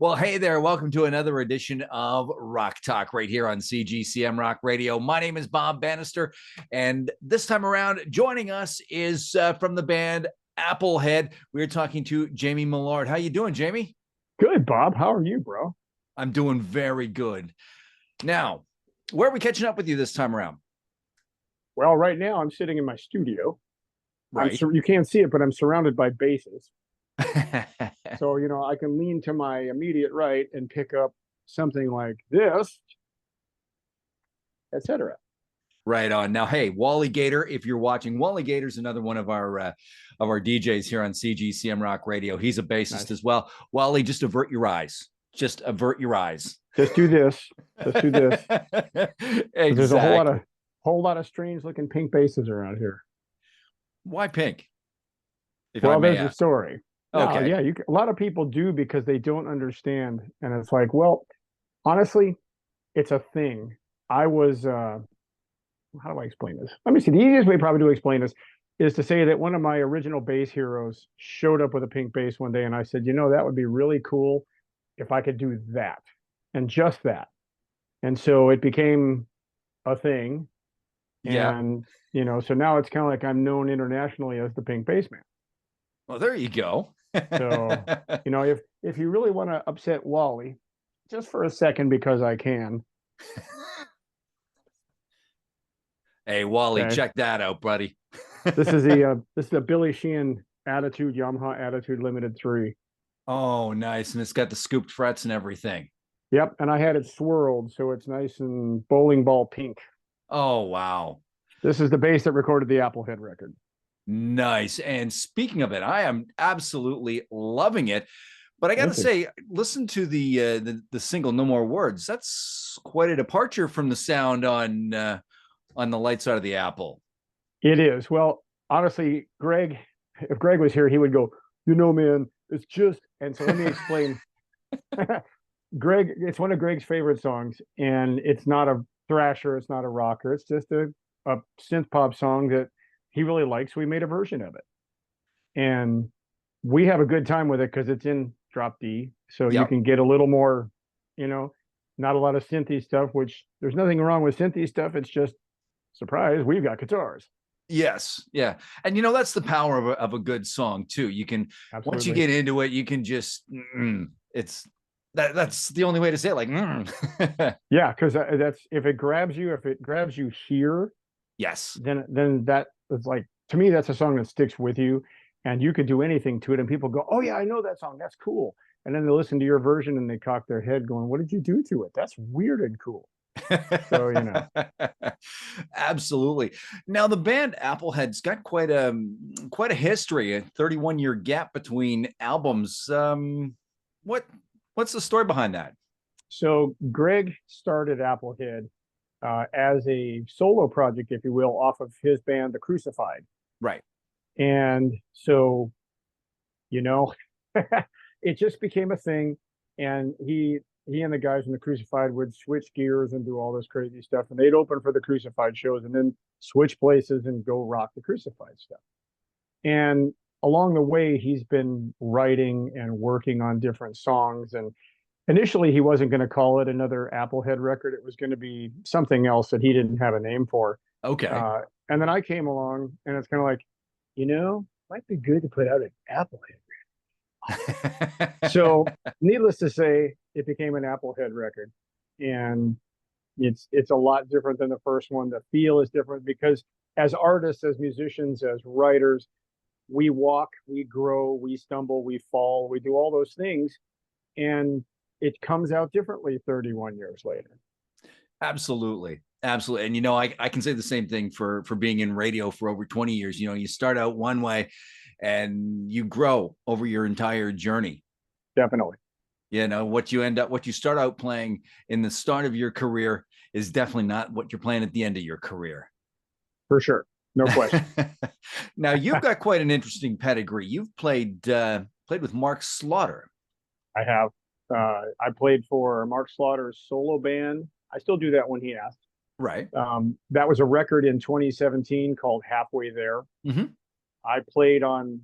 Well, hey there. Welcome to another edition of Rock Talk right here on CGCM Rock Radio. My name is Bob Bannister, and this time around, joining us is from the band Applehead. We're talking to Jaymi Millard. How you doing, Jaymi? Good, Bob. How are you, bro? I'm doing very good. Now, where are we catching up with you this time around? Well, right now I'm sitting in my studio. Right. You can't see it, but I'm surrounded by basses. So, I can lean to my immediate right and pick up something like this, etc. Right on. Now, hey, Wally Gator, if you're watching, Wally Gator's another one of our DJs here on CGCM Rock Radio. He's a bassist as well. Wally, just avert your eyes. Just avert your eyes. Just do this. Just do this. Exactly. There's a whole lot of strange looking pink basses around here. Why pink? Well, there's a story. Okay. No, yeah, a lot of people do because they don't understand, and it's like, well, honestly, it's a thing. I was how do I explain this? Let me see. The easiest way probably to explain this is to say that one of my original bass heroes showed up with a pink bass one day, and I said, that would be really cool if I could do that and just that. And so it became a thing. Yeah. And, so now it's kind of like I'm known internationally as the pink bass man. Well, there you go. So, if you really want to upset Wally, just for a second, because I can. Hey, Wally, Okay. check that out, buddy. This is the Billy Sheehan Attitude Yamaha Attitude Limited 3. Oh, nice. And it's got the scooped frets and everything. Yep, and I had it swirled, so it's nice and bowling ball pink. Oh, wow. This is the bass that recorded the Applehead record. Nice. And speaking of it, I am absolutely loving it. But I got to say, listen to the single "No More Words." That's quite a departure from the sound on the light side of the Apple. It is. Well, honestly, if Greg was here, he would go, man, it's just. And so let me explain. Greg, it's one of Greg's favorite songs, and it's not a thrasher, it's not a rocker, it's just a synth pop song that he really likes. So we made a version of it, and we have a good time with it because it's in drop D, so you can get a little more, not a lot of synthy stuff. Which there's nothing wrong with synthy stuff. It's just surprise, we've got guitars. Yes, yeah, and that's the power of a good song too. You can once you get into it, you can just it's that's the only way to say it. Like, yeah, because that's if it grabs you here. Yes. Then that is like, to me, that's a song that sticks with you, and you could do anything to it, and people go, "Oh yeah, I know that song. That's cool." And then they listen to your version and they cock their head, going, "What did you do to it? That's weird and cool." So Absolutely. Now the band Applehead's got quite a history, a 31-year gap between albums. What's the story behind that? So Greg started Applehead as a solo project, if you will, off of his band, The Crucified. Right. And so, it just became a thing. And he and the guys in The Crucified would switch gears and do all this crazy stuff. And they'd open for The Crucified shows and then switch places and go rock The Crucified stuff. And along the way, he's been writing and working on different songs. And initially, he wasn't going to call it another Applehead record. It was going to be something else that he didn't have a name for. Okay. And then I came along, and it's kind of like, might be good to put out an Applehead record. So, needless to say, it became an Applehead record. And it's a lot different than the first one. The feel is different because as artists, as musicians, as writers, we walk, we grow, we stumble, we fall, we do all those things. And it comes out differently 31 years later. Absolutely. And I can say the same thing for being in radio for over 20 years. You start out one way and you grow over your entire journey. Definitely. What you start out playing in the start of your career is definitely not what you're playing at the end of your career. For sure. No question. Now you've got quite an interesting pedigree. You've played with Mark Slaughter. I have. I played for Mark Slaughter's solo band. I still do that when he asks. Right. That was a record in 2017 called Halfway There. Mm-hmm. I played on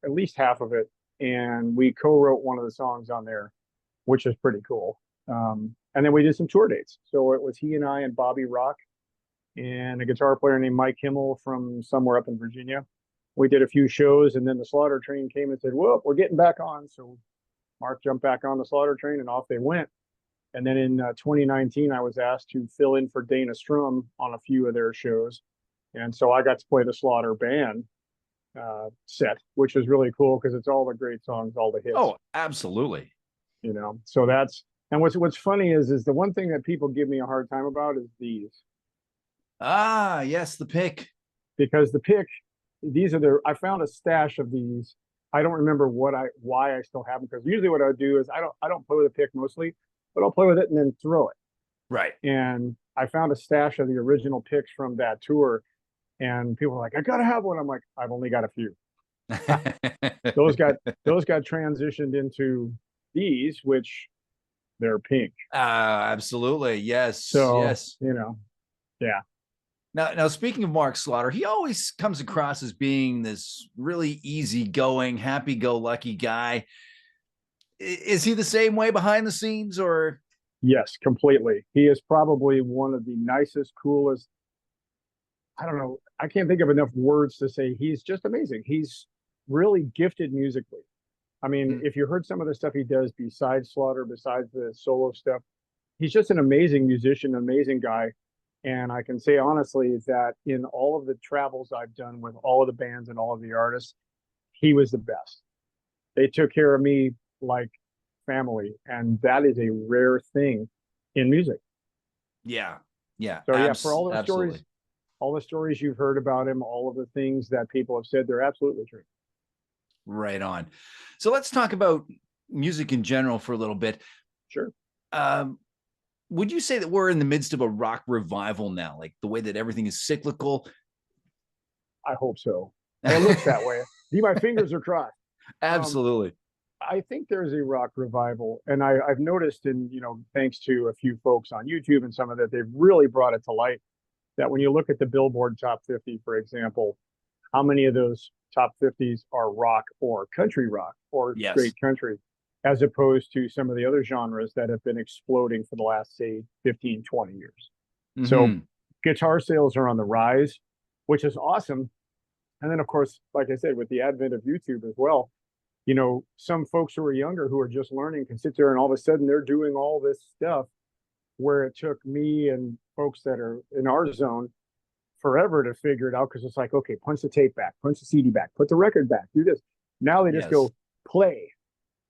at least half of it, and we co-wrote one of the songs on there. which is pretty cool. And then we did some tour dates. So it was he and I and Bobby Rock and a guitar player named Mike Himmel from somewhere up in Virginia. We did a few shows, and then the Slaughter Train came and said, "Well, we're getting back on." So Mark jumped back on the Slaughter Train, and off they went. And then in 2019, I was asked to fill in for Dana Strum on a few of their shows, and so I got to play the Slaughter band set, which is really cool because it's all the great songs, all the hits. Oh, absolutely. So that's, and what's funny is the one thing that people give me a hard time about is these. Ah, yes, the pick. Because the pick, I found a stash of these. I don't remember why I still have them, because usually what I do is I don't play with a pick mostly, but I'll play with it and then throw it. Right. And I found a stash of the original picks from that tour, and people were like, "I gotta have one." I'm like, "I've only got a few." those got transitioned into these, which they're pink. Absolutely. Yes. So yes. Yeah. Now, speaking of Mark Slaughter, he always comes across as being this really easygoing, happy-go-lucky guy. Is he the same way behind the scenes, or? Yes, completely. He is probably one of the nicest, coolest. I don't know. I can't think of enough words to say. He's just amazing. He's really gifted musically. I mean, if you heard some of the stuff he does besides Slaughter, besides the solo stuff, he's just an amazing musician, amazing guy. And I can say honestly that in all of the travels I've done with all of the bands and all of the artists, he was the best. They took care of me like family, and that is a rare thing in music. Yeah. So yeah, for all the stories you've heard about him, all of the things that people have said, they're absolutely true. Right on. So let's talk about music in general for a little bit. Sure. Would you say that we're in the midst of a rock revival now, like the way that everything is cyclical? I hope so. It looks that way. My fingers are crossed. Absolutely. I think there's a rock revival, and I've noticed, thanks to a few folks on YouTube and some of that, they've really brought it to light that when you look at the Billboard Top 50, for example, how many of those top 50s are rock or country rock or straight country, as opposed to some of the other genres that have been exploding for the last, say, 15, 20 years. Mm-hmm. So guitar sales are on the rise, which is awesome. And then, of course, like I said, with the advent of YouTube as well, some folks who are younger who are just learning can sit there and all of a sudden they're doing all this stuff where it took me and folks that are in our zone forever to figure it out, because it's like, okay, punch the tape back, punch the CD back, put the record back, do this. Now they just go play,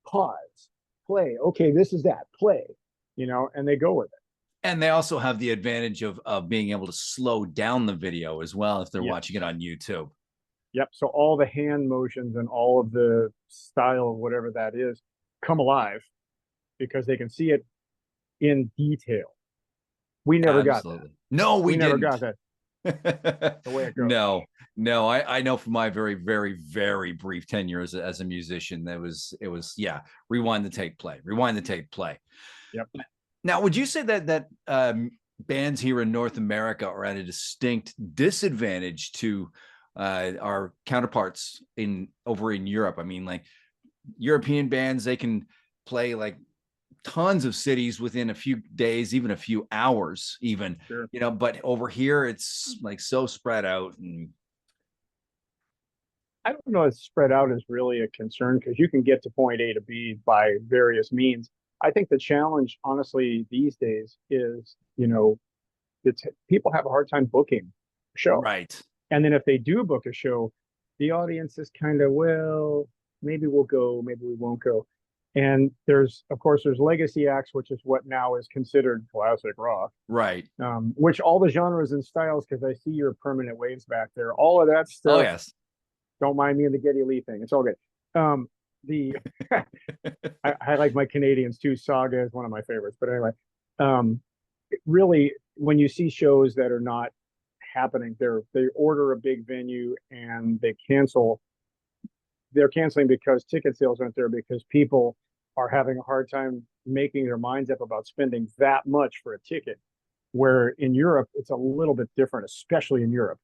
pause, play. Okay, this is that, play, and they go with it. And they also have the advantage of being able to slow down the video as well if they're watching it on YouTube. Yep. So all the hand motions and all of the style of whatever that is come alive because they can see it in detail. We never got that. No, we never didn't. got that. The way it goes. No. I know from my very, very, very brief tenure as a musician, it was rewind the tape, play, rewind the tape, play. Yep. Now, would you say that bands here in North America are at a distinct disadvantage to our counterparts over in Europe? I mean, like European bands, they can play like tons of cities within a few days, even a few hours, even. Sure. But over here it's like so spread out. And I don't know if spread out is really a concern, because you can get to point A to B by various means. I think the challenge, honestly, these days is, people have a hard time booking a show. Right. And then if they do book a show, the audience is kind of, well, maybe we'll go, maybe we won't go. And there's legacy acts, which is what now is considered classic rock. Right. Which all the genres and styles, because I see your Permanent Waves back there, all of that stuff. Oh, yes. Don't mind me and the Geddy Lee thing. It's all good. I like my Canadians too. Saga is one of my favorites. But anyway, really, when you see shows that are not happening, they order a big venue and they cancel. They're canceling because ticket sales aren't there, because people are having a hard time making their minds up about spending that much for a ticket. Where in Europe, it's a little bit different, especially in Europe.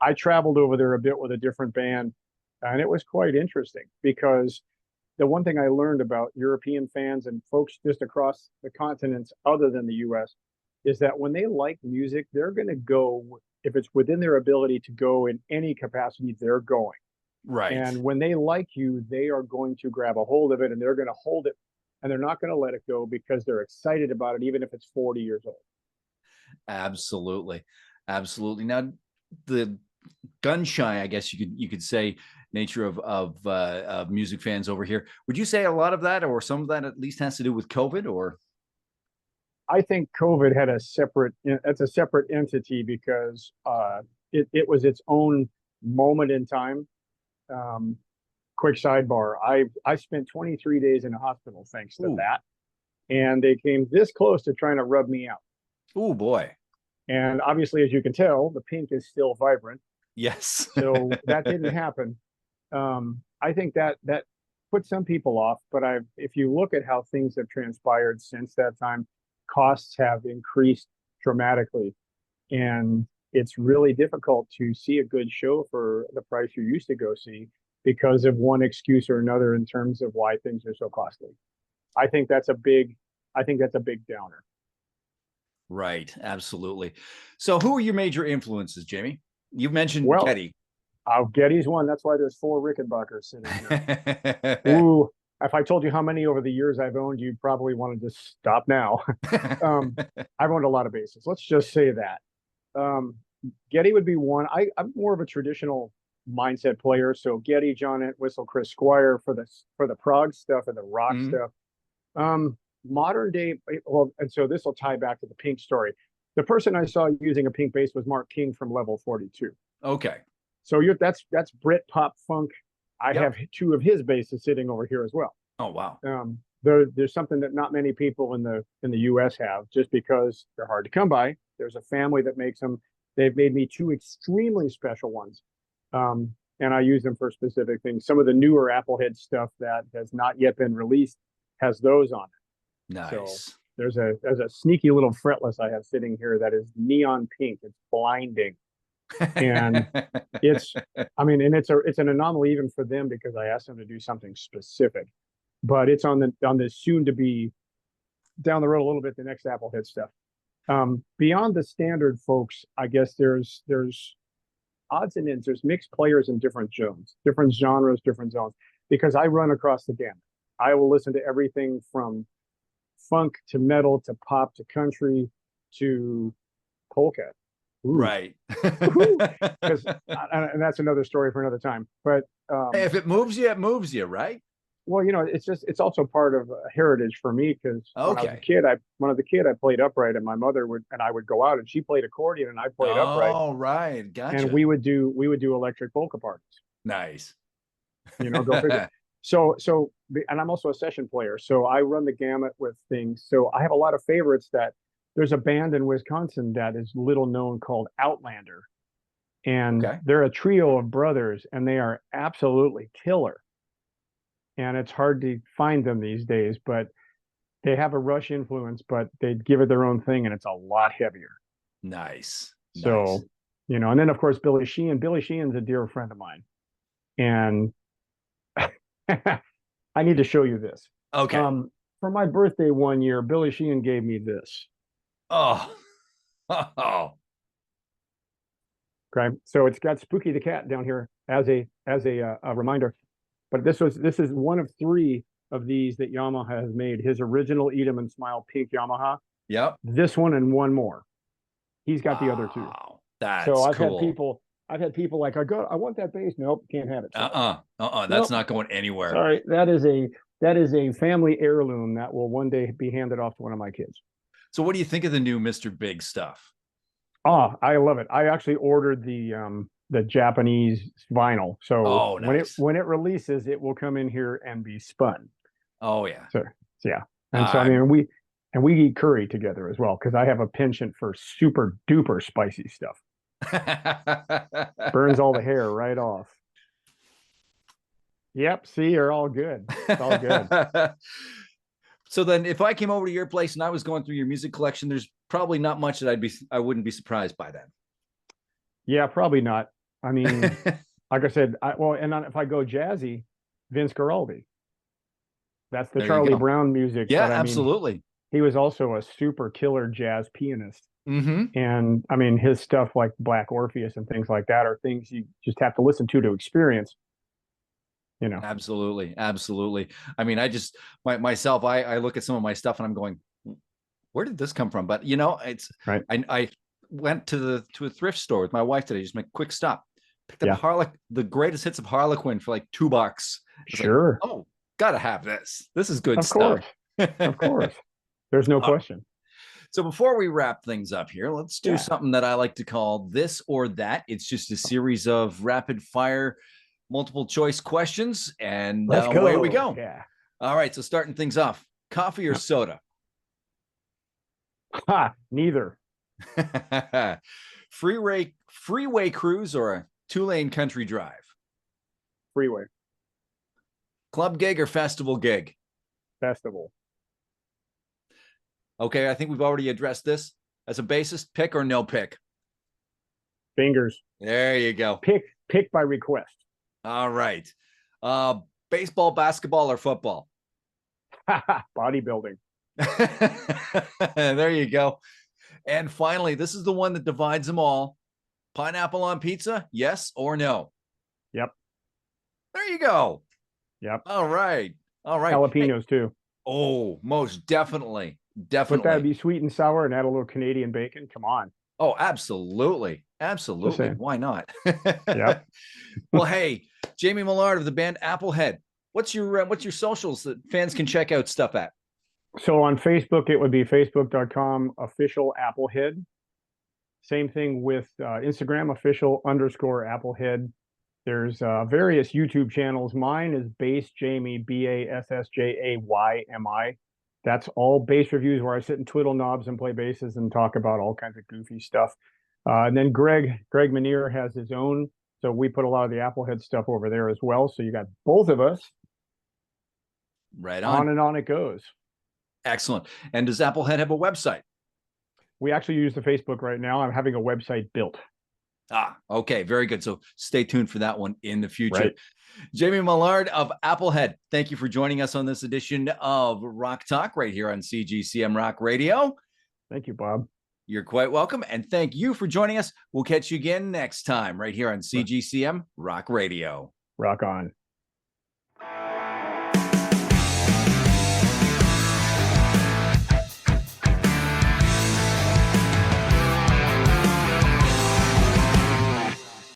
I traveled over there a bit with a different band, and it was quite interesting because the one thing I learned about European fans and folks just across the continents other than the US is that when they like music, they're going to go, if it's within their ability to go in any capacity, they're going. Right. And when they like you, they are going to grab a hold of it and they're going to hold it and they're not going to let it go because they're excited about it, even if it's 40 years old. Absolutely. Absolutely. Now, the gun shy, I guess you could say, nature of music fans over here. Would you say a lot of that, or some of that, at least has to do with COVID? Or I think COVID had it's a separate entity because it was its own moment in time. Quick sidebar: I spent 23 days in a hospital thanks to that, and they came this close to trying to rub me out. Oh boy! And obviously, as you can tell, the pink is still vibrant. Yes. So that didn't happen. I think that put some people off, but if you look at how things have transpired since that time, costs have increased dramatically, and it's really difficult to see a good show for the price you used to go see because of one excuse or another in terms of why things are so costly. I think that's a big downer. Right. Absolutely. So who are your major influences, Jaymi? You mentioned Getty. Getty's one. That's why there's 4 Rickenbackers sitting here. Ooh, if I told you how many over the years I've owned, you'd probably want to just stop now. I've owned a lot of basses. Let's just say that. Getty would be one. I'm more of a traditional mindset player. So Getty, John Entwistle, Chris Squire for the prog stuff and the rock stuff. Modern day, well, and so this will tie back to the Pink story. The person I saw using a Pink bass was Mark King from Level 42. Okay. So that's Brit pop funk. I have 2 of his basses sitting over here as well. Oh wow. There's something that not many people in the US have, just because they're hard to come by. There's a family that makes them. They've made me 2 extremely special ones. And I use them for specific things. Some of the newer Applehead stuff that has not yet been released has those on it. Nice. So there's a sneaky little fretless I have sitting here that is neon pink. It's blinding. And it's an anomaly even for them because I asked them to do something specific. But it's on the soon to be down the road a little bit, the next Applehead stuff. Beyond the standard folks, I guess there's odds and ends. There's mixed players in different genres, different zones, because I run across the gamut. I will listen to everything from funk to metal to pop to country to polka. Ooh. Right. And that's another story for another time. But if it moves you, it moves you, right? Well, it's also part of heritage for me because when I was a kid, I played upright, and my mother I would go out and she played accordion and I played upright. Oh, right, gotcha. And we would do electric polka parties. Nice. Go figure. So, and I'm also a session player, so I run the gamut with things. So I have a lot of favorites. There's a band in Wisconsin that is little known called Outlander, and they're a trio of brothers, and they are absolutely killer. And it's hard to find them these days, but they have a Rush influence, but they give it their own thing, and it's a lot heavier. Nice. So, and then of course Billy Sheehan. Billy Sheehan's a dear friend of mine, and I need to show you this. Okay. For my birthday one year, Billy Sheehan gave me this. Oh. Okay. So it's got Spooky the Cat down here as a reminder. But this is one of 3 of these that Yamaha has made. His original Eat 'em and Smile pink Yamaha. Yep. This one and one more. He's got the other 2. That's so I've cool. had people like, I want that bass. Nope, can't have it. That's not going anywhere. Sorry, that is a family heirloom that will one day be handed off to one of my kids. So what do you think of the new Mr. Big stuff? Oh, I love it. I actually ordered the Japanese vinyl. So nice. when it releases, it will come in here and be spun. Oh yeah. So yeah. And so I mean we eat curry together as well because I have a penchant for super duper spicy stuff. Burns all the hair right off. Yep, see, you're all good. It's all good. So then if I came over to your place and I was going through your music collection, there's probably not much that I wouldn't be surprised by then. Yeah, probably not. I mean, like I said, if I go jazzy, Vince Guaraldi. That's the There you Charlie go. Brown music. Yeah, But I mean, absolutely. he was also a super killer jazz pianist. Mm-hmm. And I mean, his stuff like Black Orpheus and things like that are things you just have to listen to experience, you know. Absolutely. Absolutely. I mean, I just myself, I look at some of my stuff and I'm going, where did this come from? But you know, it's Right. I went to a thrift store with my wife today, just make a quick stop. Picked up Yeah. the greatest hits of Harlequin for like $2. It's like, Sure. oh, gotta have this. This is good Of stuff. course. Of course. There's no question. So before we wrap things up here, let's do Yeah. something that I like to call this or that. It's just a series of rapid fire, multiple choice questions, and Let's away we go. go. Yeah. All right. So starting things off, coffee or soda? Ha, neither. Freeway cruise or a 2-lane country drive? Freeway. Club gig or festival gig? Festival. Okay, I think we've already addressed this. As a bassist, pick or no pick? Fingers. There you go. Pick by request. All right. Baseball, basketball, or football? Bodybuilding. There you go. And finally, this is the one that divides them all. Pineapple on pizza, yes or no? Yep. There you go. Yep. All right. All right. Jalapenos too. Oh, most definitely. But Definitely. that'd be sweet and sour and add a little Canadian bacon. Come on. Oh, absolutely. Absolutely. Why not? Yep. Well, hey, Jaymi Millard of the band Applehead. What's your socials that fans can check out stuff at? So on Facebook, it would be facebook.com official Applehead. Same thing with Instagram, official_Applehead. There's various YouTube channels. Mine is Bass Jaymi, BASSJAYMI. That's all bass reviews where I sit and twiddle knobs and play basses and talk about all kinds of goofy stuff. And then Greg Manier has his own. So we put a lot of the Applehead stuff over there as well. So you got both of us. Right on. On and on it goes. Excellent. And does Applehead have a website? We actually use the Facebook right now. I'm having a website built. Okay. Very good. So stay tuned for that one in the future. Right. Jaymi Millard of Applehead, thank you for joining us on this edition of Rock Talk right here on CGCM Rock Radio. Thank you, Bob. You're quite welcome. And thank you for joining us. We'll catch you again next time right here on CGCM Rock Radio. Rock on.